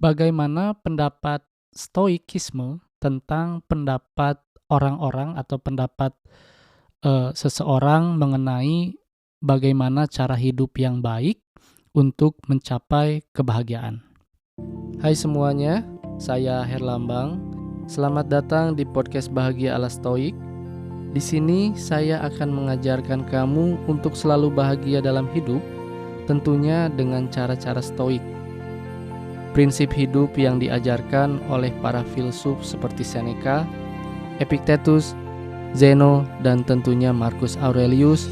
Bagaimana pendapat Stoikisme tentang pendapat orang-orang atau pendapat, seseorang mengenai bagaimana cara hidup yang baik untuk mencapai kebahagiaan? Hai semuanya, saya Herlambang. Selamat datang di podcast Bahagia ala Stoik. Di sini saya akan mengajarkan kamu untuk selalu bahagia dalam hidup, tentunya dengan cara-cara stoik. Prinsip hidup yang diajarkan oleh para filsuf seperti Seneca, Epictetus, Zeno, dan tentunya Marcus Aurelius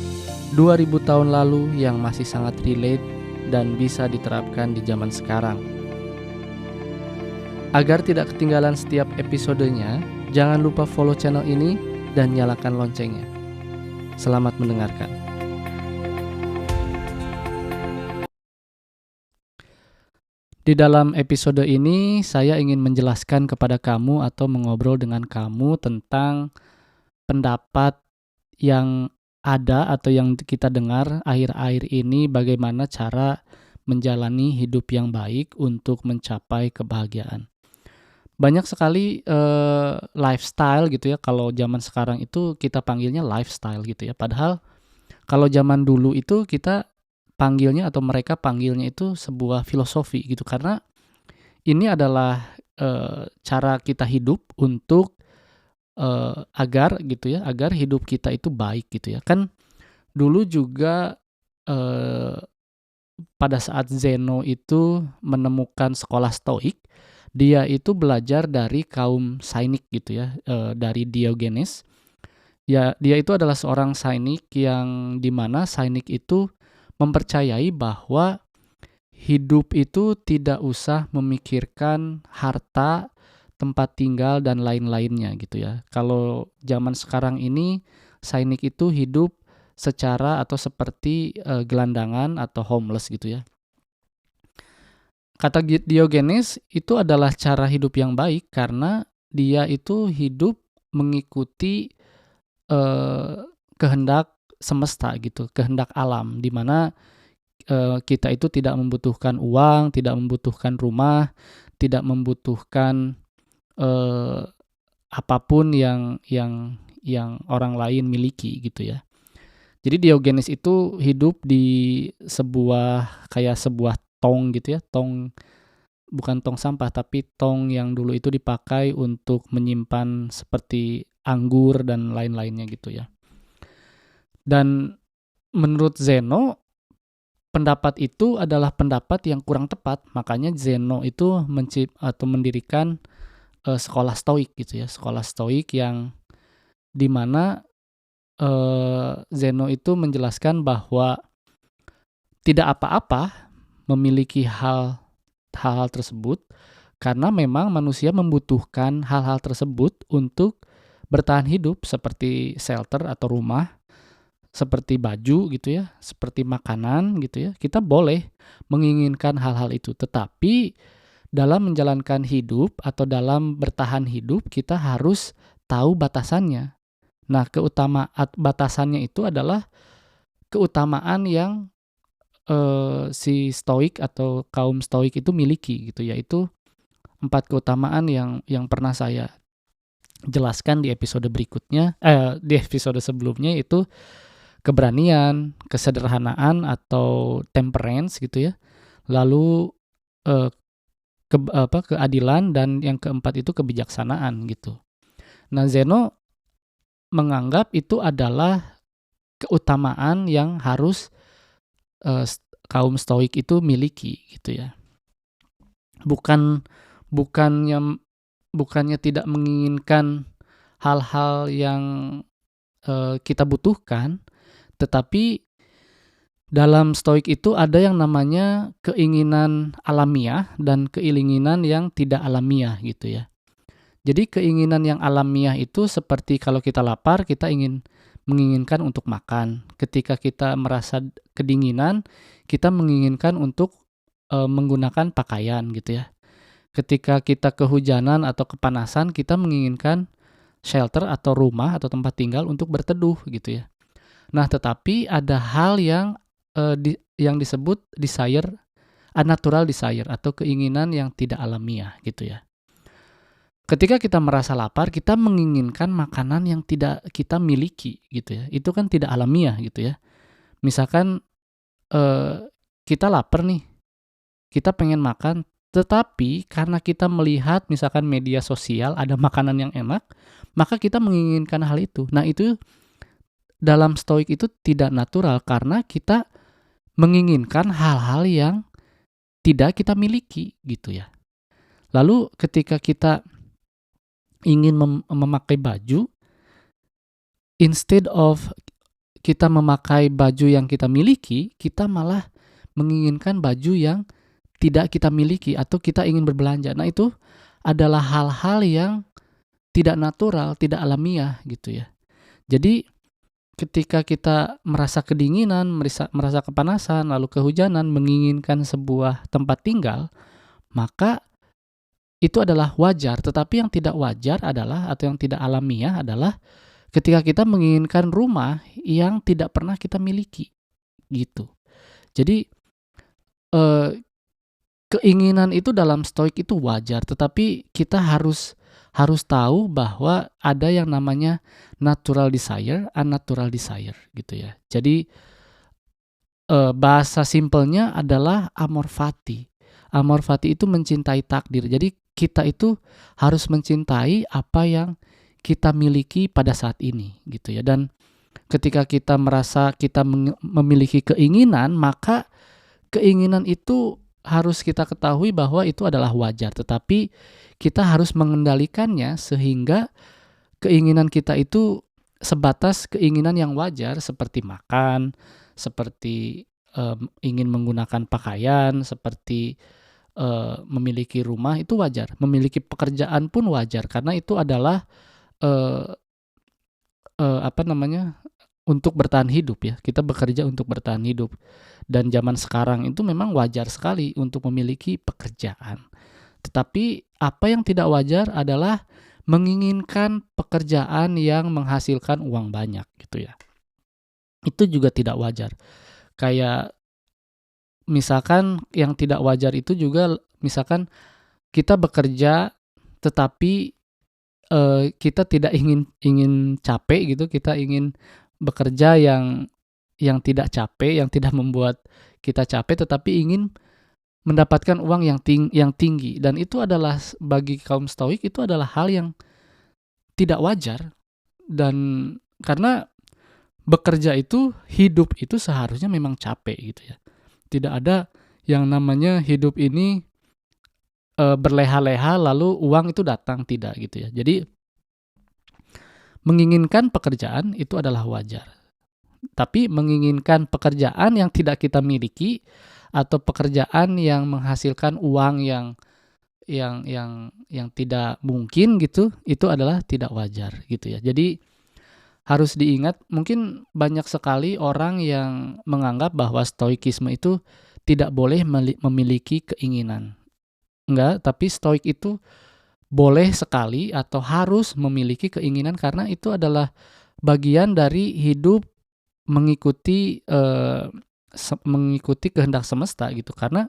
2000 tahun lalu yang masih sangat relate dan bisa diterapkan di zaman sekarang. Agar tidak ketinggalan setiap episodenya, jangan lupa follow channel ini dan nyalakan loncengnya. Selamat mendengarkan. Di dalam episode ini, saya ingin menjelaskan kepada kamu atau mengobrol dengan kamu tentang pendapat yang ada atau yang kita dengar akhir-akhir ini, bagaimana cara menjalani hidup yang baik untuk mencapai kebahagiaan. Banyak sekali lifestyle gitu ya, kalau zaman sekarang itu kita panggilnya lifestyle gitu ya. Padahal kalau zaman dulu itu kita panggilnya atau mereka panggilnya itu sebuah filosofi gitu, karena ini adalah cara kita hidup untuk agar gitu ya, agar hidup kita itu baik gitu ya. Kan dulu juga pada saat Zeno itu menemukan sekolah Stoik, dia itu belajar dari kaum Sainik gitu ya, dari Diogenes. Ya, dia itu adalah seorang Sainik yang dimana Sainik itu mempercayai bahwa hidup itu tidak usah memikirkan harta, tempat tinggal, dan lain-lainnya gitu ya. Kalau zaman sekarang ini, Sainik itu hidup secara atau seperti gelandangan atau homeless gitu ya. Kata Diogenes itu adalah cara hidup yang baik karena dia itu hidup mengikuti kehendak semesta gitu, kehendak alam, di mana kita itu tidak membutuhkan uang, tidak membutuhkan rumah, tidak membutuhkan apapun yang orang lain miliki gitu ya. Jadi Diogenes itu hidup di sebuah tong gitu ya, bukan tong sampah tapi tong yang dulu itu dipakai untuk menyimpan seperti anggur dan lain-lainnya gitu ya. Dan menurut Zeno, pendapat itu adalah pendapat yang kurang tepat, makanya Zeno itu mendirikan sekolah Stoik gitu ya, sekolah Stoik yang dimana Zeno itu menjelaskan bahwa tidak apa-apa memiliki hal-hal tersebut karena memang manusia membutuhkan hal-hal tersebut untuk bertahan hidup, seperti shelter atau rumah, seperti baju gitu ya, seperti makanan gitu ya. Kita boleh menginginkan hal-hal itu, tetapi dalam menjalankan hidup atau dalam bertahan hidup kita harus tahu batasannya. Nah, batasannya itu adalah keutamaan yang si Stoik atau kaum Stoik itu miliki gitu, yaitu 4 keutamaan yang pernah saya jelaskan di episode berikutnya, di episode sebelumnya, itu keberanian, kesederhanaan atau temperance gitu ya. Lalu keadilan, dan yang keempat itu kebijaksanaan gitu. Nah, Zeno menganggap itu adalah keutamaan yang harus kaum Stoik itu miliki gitu ya. Bukannya tidak menginginkan hal-hal yang kita butuhkan, tetapi dalam Stoik itu ada yang namanya keinginan alamiah dan keinginan yang tidak alamiah gitu ya. Jadi keinginan yang alamiah itu seperti kalau kita lapar, kita menginginkan untuk makan. Ketika kita merasa kedinginan, kita menginginkan untuk menggunakan pakaian gitu ya. Ketika kita kehujanan atau kepanasan, kita menginginkan shelter atau rumah atau tempat tinggal untuk berteduh gitu ya. Nah, tetapi ada hal yang disebut desire unnatural desire atau keinginan yang tidak alamiah gitu ya. Ketika kita merasa lapar, kita menginginkan makanan yang tidak kita miliki gitu ya. Itu kan tidak alamiah gitu ya. Misalkan kita lapar nih, kita pengen makan, tetapi karena kita melihat misalkan media sosial ada makanan yang enak, maka kita menginginkan hal itu. Nah, itu dalam stoik itu tidak natural karena kita menginginkan hal-hal yang tidak kita miliki gitu ya. Lalu ketika kita ingin memakai baju, instead of kita memakai baju yang kita miliki, kita malah menginginkan baju yang tidak kita miliki atau kita ingin berbelanja. Nah, itu adalah hal-hal yang tidak natural, tidak alamiah gitu ya. Jadi ketika kita merasa kedinginan, merasa kepanasan, lalu kehujanan, menginginkan sebuah tempat tinggal, maka itu adalah wajar. Tetapi yang tidak wajar adalah, atau yang tidak alamiah adalah ketika kita menginginkan rumah yang tidak pernah kita miliki gitu. Jadi keinginan itu dalam stoik itu wajar, tetapi kita harus tahu bahwa ada yang namanya natural desire, unnatural desire gitu ya. Jadi bahasa simpelnya adalah amor fati. Amor fati itu mencintai takdir. Jadi kita itu harus mencintai apa yang kita miliki pada saat ini gitu ya. Dan ketika kita merasa kita memiliki keinginan, maka keinginan itu harus kita ketahui bahwa itu adalah wajar, tetapi kita harus mengendalikannya sehingga keinginan kita itu sebatas keinginan yang wajar, seperti makan, seperti ingin menggunakan pakaian, seperti memiliki rumah, itu wajar. Memiliki pekerjaan pun wajar karena itu adalah untuk bertahan hidup ya. Kita bekerja untuk bertahan hidup. Dan zaman sekarang itu memang wajar sekali untuk memiliki pekerjaan. Tetapi apa yang tidak wajar adalah menginginkan pekerjaan yang menghasilkan uang banyak gitu ya. Itu juga tidak wajar. Kayak misalkan yang tidak wajar itu juga misalkan kita bekerja tetapi kita tidak ingin capek gitu, kita ingin bekerja yang tidak capek, yang tidak membuat kita capek, tetapi ingin mendapatkan uang yang tinggi. Dan itu adalah bagi kaum stoik itu adalah hal yang tidak wajar. Dan karena bekerja itu, hidup itu seharusnya memang capek gitu ya. Tidak ada yang namanya hidup ini berleha-leha lalu uang itu datang, tidak gitu ya. Jadi menginginkan pekerjaan itu adalah wajar. Tapi menginginkan pekerjaan yang tidak kita miliki atau pekerjaan yang menghasilkan uang yang tidak mungkin gitu, itu adalah tidak wajar gitu ya. Jadi harus diingat, mungkin banyak sekali orang yang menganggap bahwa stoikisme itu tidak boleh memiliki keinginan. Enggak, tapi stoik itu boleh sekali atau harus memiliki keinginan karena itu adalah bagian dari hidup mengikuti kehendak semesta gitu. Karena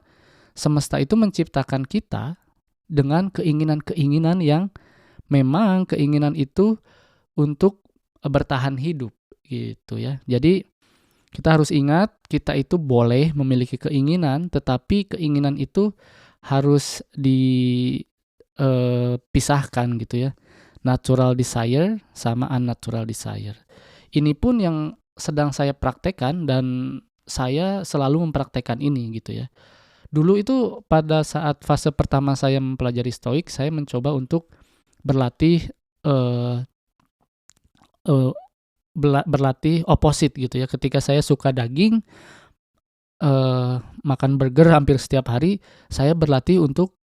semesta itu menciptakan kita dengan keinginan-keinginan yang memang keinginan itu untuk bertahan hidup gitu ya. Jadi kita harus ingat, kita itu boleh memiliki keinginan, tetapi keinginan itu harus dipisahkan gitu ya. Natural desire sama unnatural desire. Ini pun yang sedang saya praktekkan dan saya selalu mempraktekkan ini gitu ya. Dulu itu pada saat fase pertama saya mempelajari stoik, saya mencoba untuk berlatih berlatih opposite gitu ya. Ketika saya suka daging, makan burger hampir setiap hari, saya berlatih untuk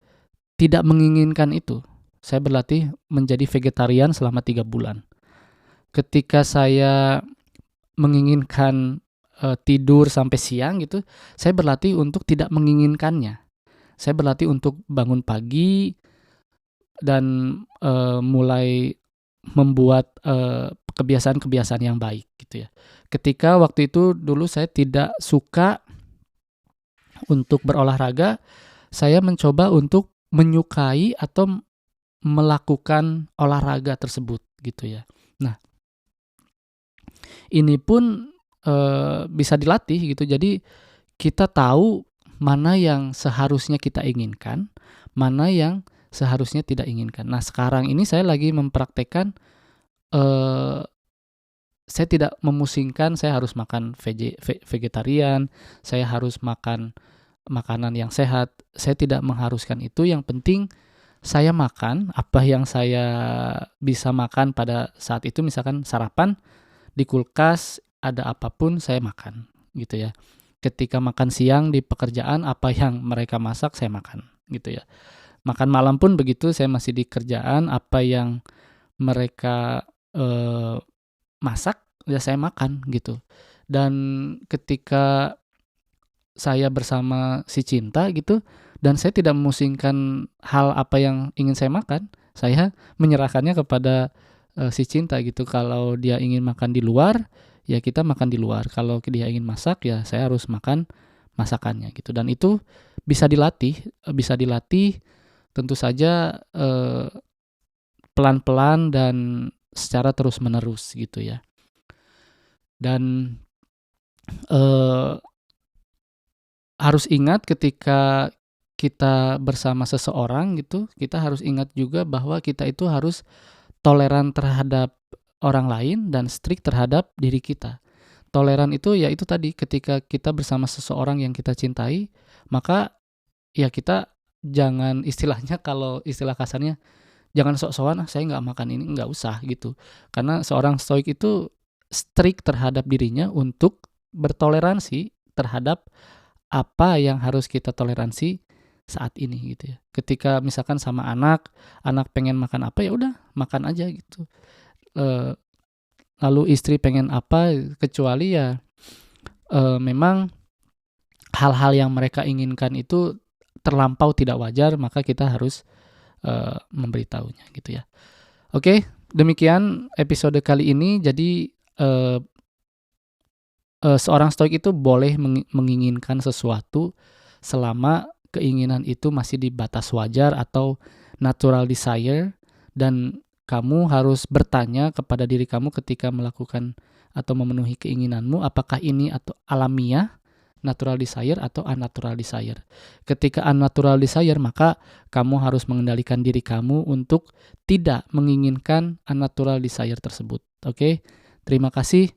tidak menginginkan itu. Saya berlatih menjadi vegetarian selama 3 bulan. Ketika saya menginginkan tidur sampai siang gitu, saya berlatih untuk tidak menginginkannya. Saya berlatih untuk bangun pagi dan mulai membuat kebiasaan-kebiasaan yang baik gitu ya. Ketika waktu itu dulu saya tidak suka Untuk berolahraga, saya mencoba untuk menyukai atau melakukan olahraga tersebut gitu ya. Nah, ini pun, bisa dilatih gitu. Jadi kita tahu mana yang seharusnya kita inginkan, mana yang seharusnya tidak inginkan. Nah, sekarang ini saya lagi mempraktekkan, eee, saya tidak memusingkan saya harus makan vegetarian, saya harus makan makanan yang sehat, saya tidak mengharuskan itu, yang penting saya makan apa yang saya bisa makan pada saat itu, misalkan sarapan, di kulkas ada apapun saya makan, gitu ya. Ketika makan siang di pekerjaan, apa yang mereka masak saya makan, gitu ya. Makan malam pun begitu, saya masih di kerjaan, apa yang mereka, masak, ya saya makan, gitu. Dan ketika saya bersama si cinta gitu, dan saya tidak memusingkan hal apa yang ingin saya makan, saya menyerahkannya kepada, si cinta gitu. Kalau dia ingin makan di luar, ya kita makan di luar, kalau dia ingin masak, ya saya harus makan masakannya gitu. Dan itu bisa dilatih tentu saja, pelan-pelan dan secara terus-menerus gitu ya. Dan, eee harus ingat ketika kita bersama seseorang gitu, kita harus ingat juga bahwa kita itu harus toleran terhadap orang lain dan strict terhadap diri kita. Toleran itu ya itu tadi, ketika kita bersama seseorang yang kita cintai, maka ya kita jangan istilahnya, kalau istilah kasarnya, jangan sok-sokan, "Ah, saya nggak makan ini," nggak usah gitu. Karena seorang stoik itu strict terhadap dirinya untuk bertoleransi terhadap apa yang harus kita toleransi saat ini gitu ya. Ketika misalkan sama anak, anak pengen makan apa, ya udah makan aja gitu. Eee, Lalu istri pengen apa, kecuali ya, memang hal-hal yang mereka inginkan itu terlampau tidak wajar, maka kita harus, memberitahunya gitu ya. Oke, demikian episode kali ini. Jadi, eee seorang stoik itu boleh menginginkan sesuatu selama keinginan itu masih di batas wajar atau natural desire, dan kamu harus bertanya kepada diri kamu ketika melakukan atau memenuhi keinginanmu, apakah ini atau alamiah, natural desire atau unnatural desire. Ketika unnatural desire, maka kamu harus mengendalikan diri kamu untuk tidak menginginkan unnatural desire tersebut. Oke, terima kasih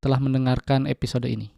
telah mendengarkan episode ini.